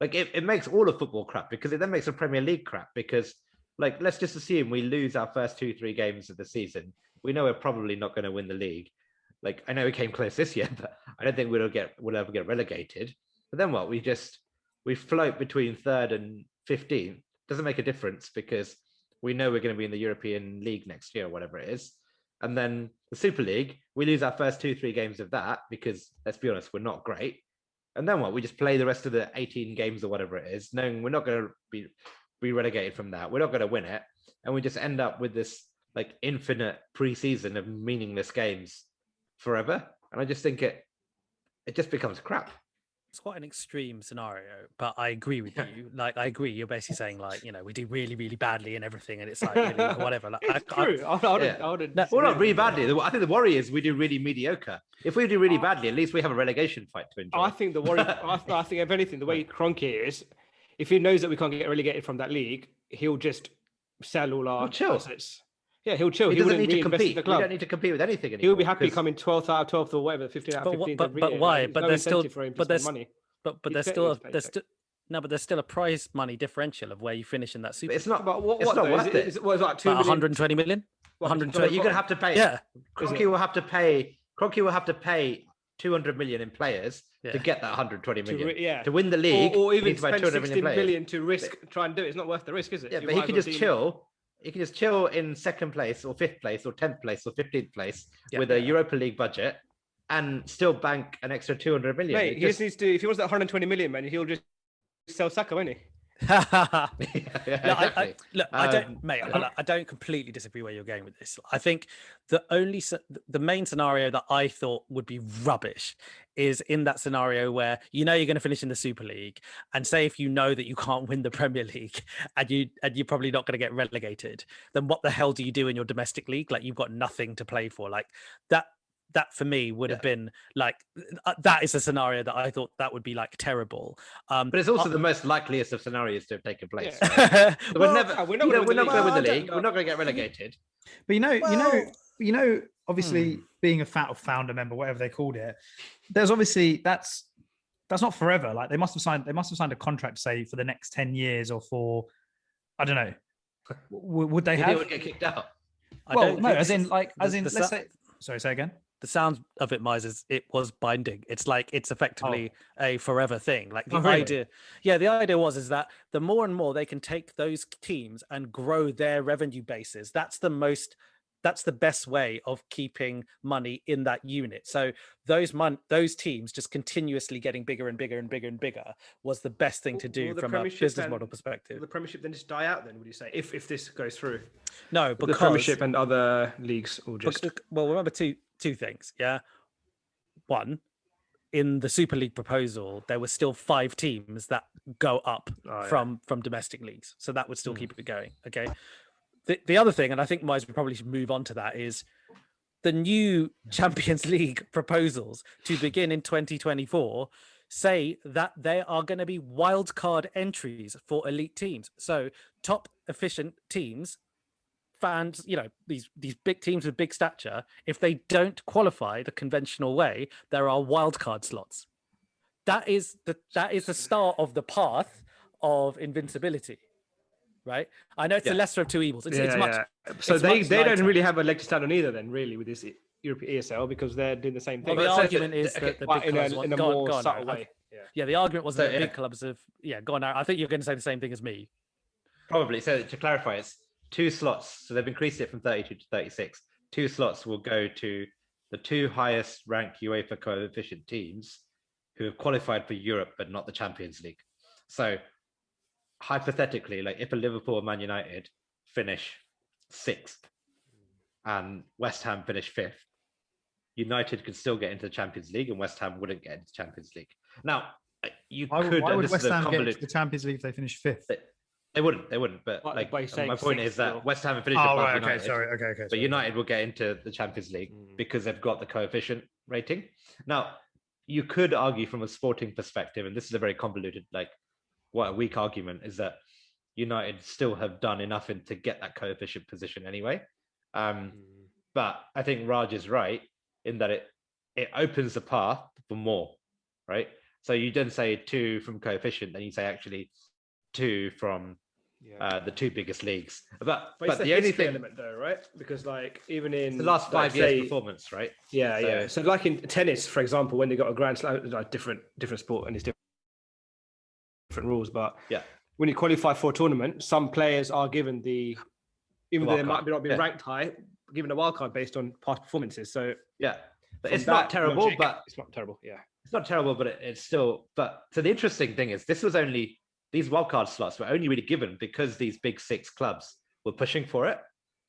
It makes all of football crap, because it then makes the Premier League crap, because let's just assume we lose our first 2-3 games of the season. We know we're probably not going to win the league. I know we came close this year, but I don't think we'll ever get relegated. But then what? We float between 3rd and 15th. Doesn't make a difference, because we know we're going to be in the European League next year, or whatever it is. And then the Super League, we lose our first 2-3 games of that, because let's be honest, we're not great. And then what? We just play the rest of the 18 games or whatever it is, knowing we're not going to be relegated from that. We're not going to win it. And we just end up with this infinite pre-season of meaningless games forever. And I just think it just becomes crap. It's quite an extreme scenario, but I agree with you. I agree. You're basically saying we do really, really badly and everything, and it's really whatever. It's true. I wouldn't. Well, not really badly. I think the worry is we do really mediocre. If we do really badly, at least we have a relegation fight to enjoy. I think the worry. I think if anything, the way Kroenke is, if he knows that we can't get relegated from that league, he'll just sell all our assets. Yeah, he'll chill. He doesn't need to compete. We don't need to compete with anything anymore. He'll be happy coming 12th out of 12th or whatever, 15th out of 15th. But why? But there's still money. But there's still but there's still a prize money differential of where you finish in that Super. It's not. But what? It's not worth it. It's like 2 million? 120 million. 120. You're gonna have to pay. Yeah. Kroenke will have to pay 200 million in players to get that 120 million. To win the league, or even spend 200 16 million million to try and do it. It's not worth the risk, is it? Yeah, but he can just chill. He can just chill in 2nd place or 5th place or 10th place or 15th place with a Europa League budget and still bank an extra 200 million. Mate, he just needs to, if he wants that 120 million, man, he'll just sell Saka, won't he? I don't completely disagree where you're going with this. I think the main scenario that I thought would be rubbish is in that scenario where you're going to finish in the Super League, and say if you know that you can't win the Premier League and you're probably not going to get relegated, then what the hell do you do in your domestic league? You've got nothing to play for. That for me would have been that is a scenario that I thought that would be terrible. But it's also the most likeliest of scenarios to have taken place. Yeah. Right? We're not going to win the league. We're not going to get relegated. But obviously being a founder member, whatever they called it, there's obviously that's not forever. They must have signed a contract, say, for the next 10 years or for, I don't know. Would they have? They would get kicked out. Let's say. Sorry, say again. The sound of it, Mize, is it was binding. It's it's effectively a forever thing. The idea was that the more and more they can take those teams and grow their revenue bases, that's the best way of keeping money in that unit. So those teams just continuously getting bigger and bigger and bigger and bigger was the best thing to do from a business model perspective. Will the Premiership then just die out then, would you say, if this goes through? No, because the Premiership and other leagues will just... Well, remember two things, yeah? One, in the Super League proposal, there were still 5 teams that go up from domestic leagues. So that would still keep it going, okay? the other thing, and I think we probably should move on to that, is the new Champions League proposals to begin in 2024 say that there are going to be wildcard entries for elite teams. So top efficient teams, fans, these big teams with big stature, if they don't qualify the conventional way, there are wildcard slots. That is the start of the path of invincibility. Right, I know it's the lesser of two evils. It's much. So it's they much don't lighter. really have a leg to stand on either, then, really, with this European ESL, because they're doing the same thing. Well, the Well, argument is that the big clubs in a more subtle way. Yeah, the argument was that So, the big clubs have. Yeah, go on. I think you're going to say the same thing as me. Probably. So to clarify, it's 2 slots. So they've increased it from 32 to 36. 2 slots will go to the 2 highest ranked UEFA coefficient teams who have qualified for Europe but not the Champions League. So hypothetically, like if a Liverpool or Man United finish 6th and West Ham finish 5th, United could still get into the Champions League and West Ham wouldn't get into the Champions League. Now, you could. Why and would this West is a Ham get into convoluted. the Champions League if they finish 5th? They wouldn't. But Like, by like saying my point 6th is that or- West Ham have finished Oh, above right, United. okay, sorry, okay. But sorry. United will get into the Champions League because they've got the coefficient rating. Now, you could argue from a sporting perspective, and this is a very convoluted, what a weak argument is that United still have done enough to get that coefficient position anyway. But I think Raj is right in that it opens the path for more, right? So you don't say 2 from coefficient, then you say actually 2 from the 2 biggest leagues. But it's the only thing, element, though, right? Because even in the last 5 years' performance, right? Yeah. So like in tennis, for example, when they got a Grand Slam, like different sport and it's different rules, but when you qualify for a tournament, some players are given even though they might not be ranked high, given a wild card based on past performances. So but it's not terrible. Logic, but it's not terrible. Yeah, it's not terrible, but it's still. But so the interesting thing is, these wildcard slots were only really given because these big 6 clubs were pushing for it.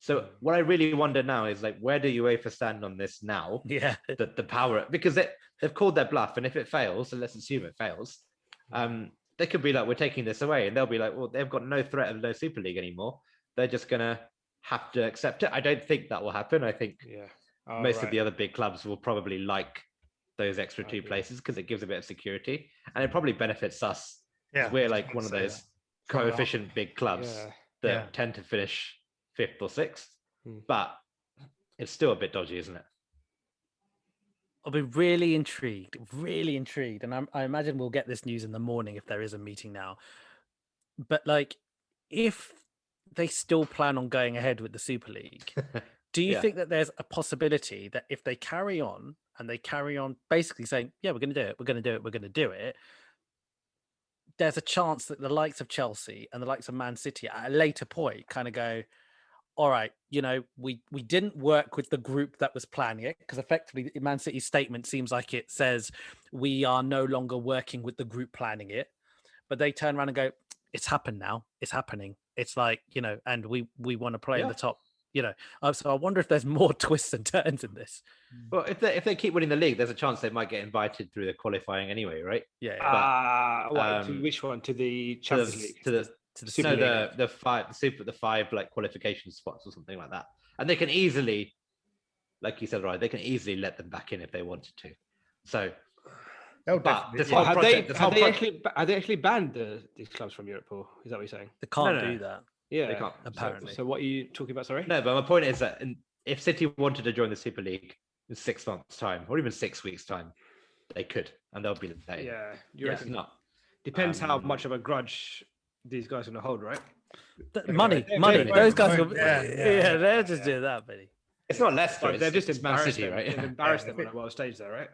So what I really wonder now is where do UEFA stand on this now? Yeah, The power, because they've called their bluff, and if it fails, and let's assume it fails, they could be like, we're taking this away, and they'll be like, well, they've got no threat of no Super League anymore. They're just gonna have to accept it. I don't think that will happen. I think most of the other big clubs will probably like those extra 2 places because it gives a bit of security, and it probably benefits us. Yeah, We're like one of those coefficient big clubs that tend to finish 5th or 6th, but it's still a bit dodgy, isn't it? I'll be really intrigued, and I imagine we'll get this news in the morning if there is a meeting now. But if they still plan on going ahead with the Super League, do you think that there's a possibility that if they carry on basically saying, yeah, we're going to do it, there's a chance that the likes of Chelsea and the likes of Man City at a later point kind of go, all right, we didn't work with the group that was planning it, because effectively Man City's statement seems like it says we are no longer working with the group planning it, but they turn around and go, it's happened now, it's happening. It's and we want to play in the top, so I wonder if there's more twists and turns in this. Well, if they keep winning the league, there's a chance they might get invited through the qualifying anyway, right? to which one? To the Champions League? To the Super League. The 5 qualification spots or something like that. And they can easily, like you said, right, they can easily let them back in if they wanted to. So But this whole Have project, they actually banned these clubs from Europe, or is that what you're saying? They can't No. do that. Yeah, they can't. Apparently. So what are you talking about? Sorry. No, but my point is that if City wanted to join the Super League in 6 months' time, or even 6 weeks' time, they could, and they'll be there. Yeah, It's not. Depends how much of a grudge these guys are going to hold, right? Money. Those guys will, they'll just do that, buddy. It's not Leicester. They've just it's Man embarrassed City, them. right? They've embarrassed them on a world stage, there, right?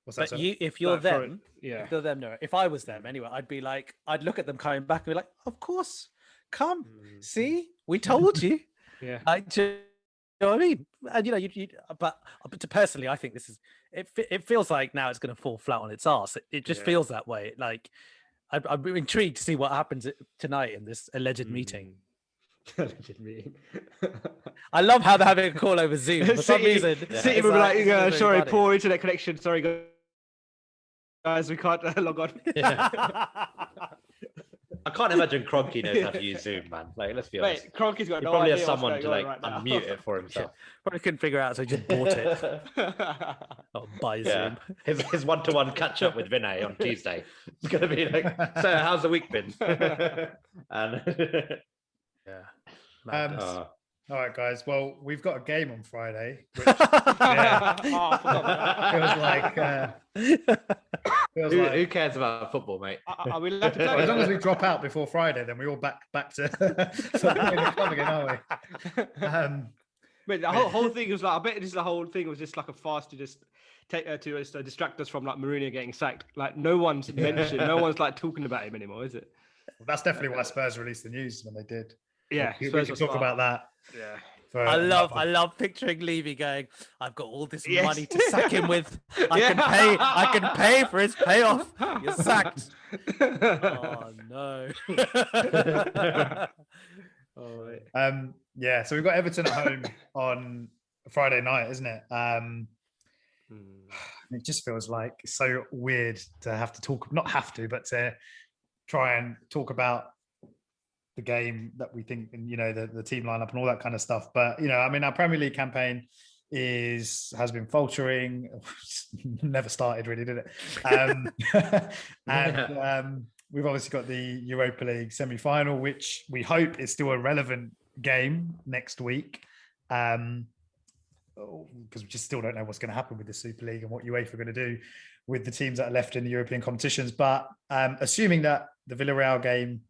What's that? But if you're Like, for- them, yeah. if you're them, no. If I was them anyway, I'd be like, I'd look at them coming back and be like, of course, come, see, we told you. Yeah. Do you know what I mean? And but personally, I think this is it feels like now it's going to fall flat on its arse. It just feels that way. Like I'm intrigued to see what happens tonight in this alleged meeting. Alleged meeting. I love how they're having a call over Zoom for some reason. City it's will be like, it's really sorry, funny. poor internet connection. Sorry, guys, we can't log on. I can't imagine Kroenke knows how to use Zoom, man. Like, let's be honest. Mate, Kroenke's got He no probably idea has someone what's to going like on right now. unmute it for himself. Probably couldn't figure it out, so he just bought it. Oh, by Yeah, Zoom. his one-to-one catch-up with Vinay on Tuesday. It's gonna be like, so how's the week been? And Yeah. All right, guys. Well, we've got a game on Friday, which Oh, I forgot about that. who cares about football, mate? Are we allowed to Well, play? as long as we drop out before Friday, then we're all back to the club again, aren't we? But the whole thing was like, I bet the whole thing was just like a farce to just take to distract us from like Mourinho getting sacked. Like no one's mentioned, no one's like talking about him anymore, is it? That's definitely why Spurs released the news when they did. Yeah, we Spurs can was talk smart. about that. Yeah. I love picturing Levy going, I've got all this Yes. money to sack him with. I can pay for his payoff. You're sacked. Oh no. Oh, right. Yeah, so we've got Everton at home on Friday night, isn't it? It just feels like so weird to have to talk, not have to, but to try and talk about the game that we think, and the team lineup and all that kind of stuff. But I mean, our Premier League campaign has been faltering. Never started, really, did it? And we've obviously got the Europa League semi-final, which we hope is still a relevant game next week. Because we just still don't know what's going to happen with the Super League and what UEFA are going to do with the teams that are left in the European competitions. But assuming that the Villarreal game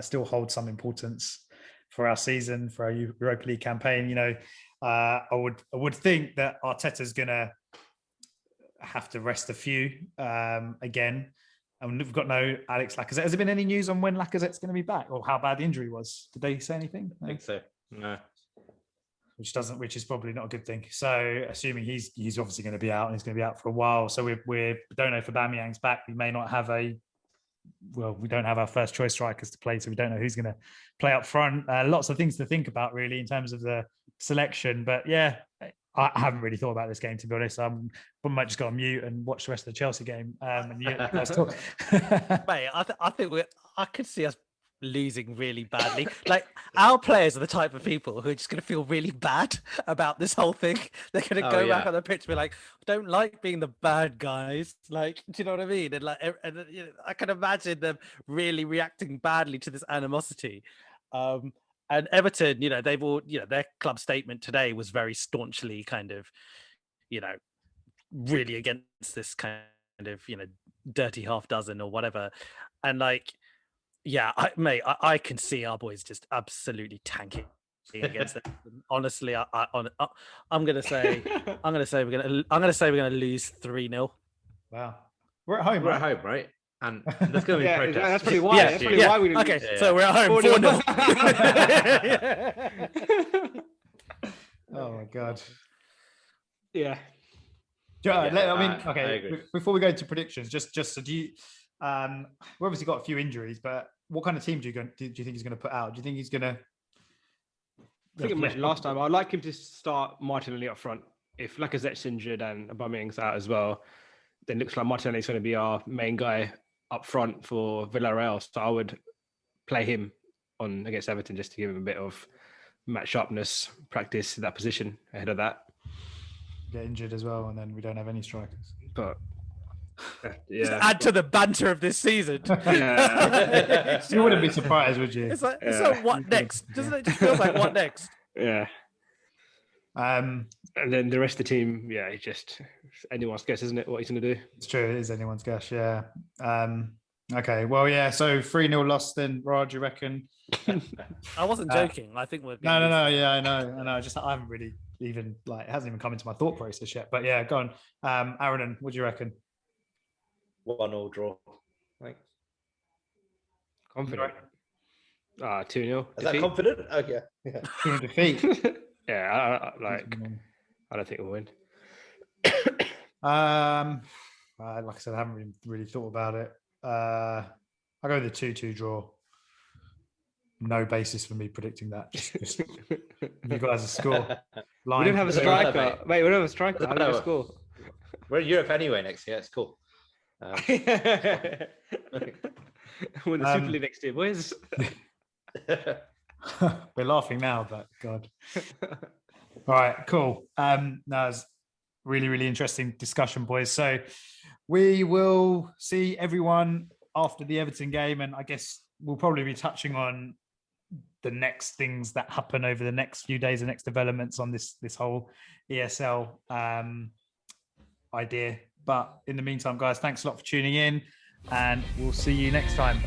still holds some importance for our season, for our Europa League campaign, I would think that Arteta's going to have to rest a few again. And we've got no Alex Lacazette. Has there been any news on when Lacazette's going to be back or how bad the injury was? Did they say anything? I think so. No. Which is probably not a good thing. So assuming he's obviously going to be out and he's going to be out for a while. So we don't know if Aubameyang's back. We may not have we don't have our first choice strikers to play, so we don't know who's going to play up front. Lots of things to think about really in terms of the selection. But yeah, I haven't really thought about this game, to be honest. I might just go on mute and watch the rest of the Chelsea game. And you guys talk. Mate, I think I could see us losing really badly. Like, our players are the type of people who are just going to feel really bad about this whole thing. They're going to go back on the pitch and be like, I don't like being the bad guys. Like, do you know what I mean? And I can imagine them really reacting badly to this animosity. And Everton, they've all, their club statement today was very staunchly kind of, really against this kind of, dirty half dozen or whatever. And like, yeah, I can see our boys just absolutely tanking against them. Honestly, I'm gonna say we're gonna lose 3-0. Wow, we're at home. We're at home, right? And there's going to be protests. That's probably why. That's probably why we. Okay, so we're at home 4-0. Oh my god. Yeah. I mean, okay. I agree. Before we go to predictions, just so do you? We obviously got a few injuries, but what kind of team do you think he's going to put out? Do you think he's going to? I think I mentioned last time. I'd like him to start Martinelli up front. If Lacazette's injured and Aubameyang's out as well, then it looks like Martinelli's going to be our main guy up front for Villarreal. So I would play him on against Everton just to give him a bit of match sharpness, practice in that position ahead of that. Get injured as well, and then we don't have any strikers. But Just add to the banter of this season. yeah, You wouldn't be surprised, would you? It's like what next? Doesn't it just feel like what next? yeah. And then the rest of the team, yeah, it's just anyone's guess, isn't it? What he's going to do? It's true. It is anyone's guess. Yeah. Okay. Well, yeah. So 3-0 loss then, Raj, you reckon? I wasn't joking. I think we're No. Yeah, I know. I haven't really even it hasn't even come into my thought process yet. But yeah, go on. Aaron, what do you reckon? 1-1 draw. Thanks. Confident. 2-0. Is that confident? Okay. Yeah. 2-0 defeat. Yeah, I don't think we'll win. Like I said, I haven't really thought about it. I'll go with the 2-2 draw. No basis for me predicting that. Just you guys' score. We don't have a striker. Mate, we don't have a striker. How do you score? We're in Europe anyway next year. It's cool. Win the Super League next year, boys. We're laughing now, but God. All right, cool. That was really, really interesting discussion, boys. So we will see everyone after the Everton game, and I guess we'll probably be touching on the next things that happen over the next few days, the next developments on this whole ESL idea. But in the meantime, guys, thanks a lot for tuning in, and we'll see you next time.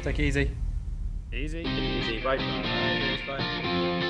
Take it easy. Easy. Easy, bye. Bye.